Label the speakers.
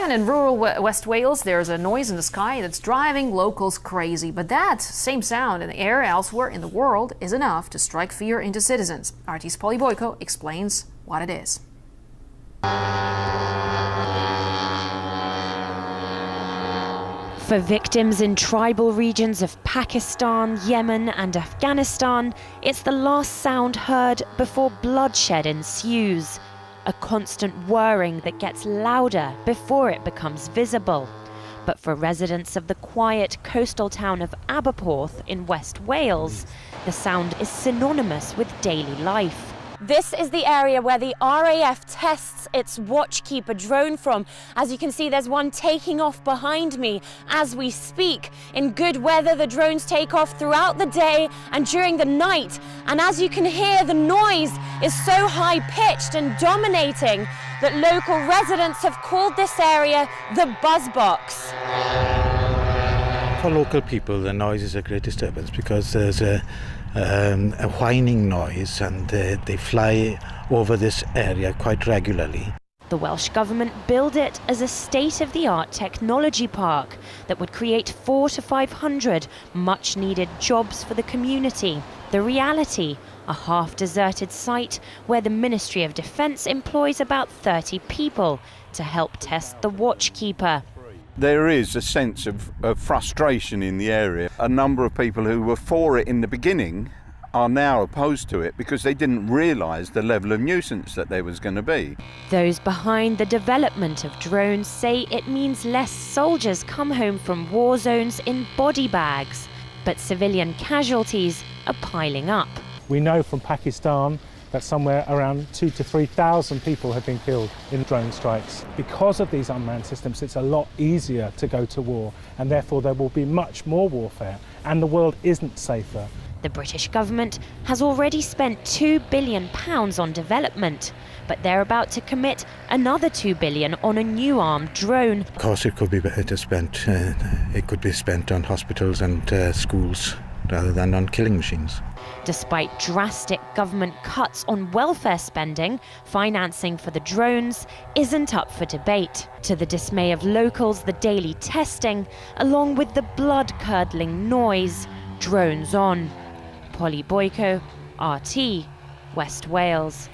Speaker 1: And in rural West Wales, there's a noise in the sky that's driving locals crazy. But that same sound in the air elsewhere in the world is enough to strike fear into citizens. RT's Polly Boyko explains what it is.
Speaker 2: For victims in tribal regions of Pakistan, Yemen and Afghanistan, it's the last sound heard before bloodshed ensues. A constant whirring that gets louder before it becomes visible. But for residents of the quiet coastal town of Aberporth in West Wales, the sound is synonymous with daily life. This is the area where the RAF tests its Watchkeeper drone from. As you can see, there's one taking off behind me as we speak. In good weather, the drones take off throughout the day and during the night. And as you can hear, the noise is so high-pitched and dominating that local residents have called this area the Buzz Box.
Speaker 3: For local people, the noise is a great disturbance because there's a whining noise and they fly over this area quite regularly.
Speaker 2: The Welsh Government billed it as a state-of-the-art technology park that would create 400 to 500 much-needed jobs for the community. The reality, a half-deserted site where the Ministry of Defence employs about 30 people to help test the Watchkeeper.
Speaker 4: There is a sense of frustration in the area. A number of people who were for it in the beginning are now opposed to it because they didn't realise the level of nuisance that there was going to be.
Speaker 2: Those behind the development of drones say it means less soldiers come home from war zones in body bags, but civilian casualties are piling up.
Speaker 5: We know from Pakistan that somewhere around 2,000 to 3,000 people have been killed in drone strikes. Because of these unmanned systems, it's a lot easier to go to war, and therefore there will be much more warfare, and the world isn't safer.
Speaker 2: The British government has already spent £2 billion on development, but they're about to commit another £2 billion on a new armed drone.
Speaker 3: Of course, it could be better spent. It could be spent on hospitals and schools rather than on killing machines.
Speaker 2: Despite drastic government cuts on welfare spending, financing for the drones isn't up for debate. To the dismay of locals, the daily testing, along with the blood-curdling noise, drones on. Polly Boyko, RT, West Wales.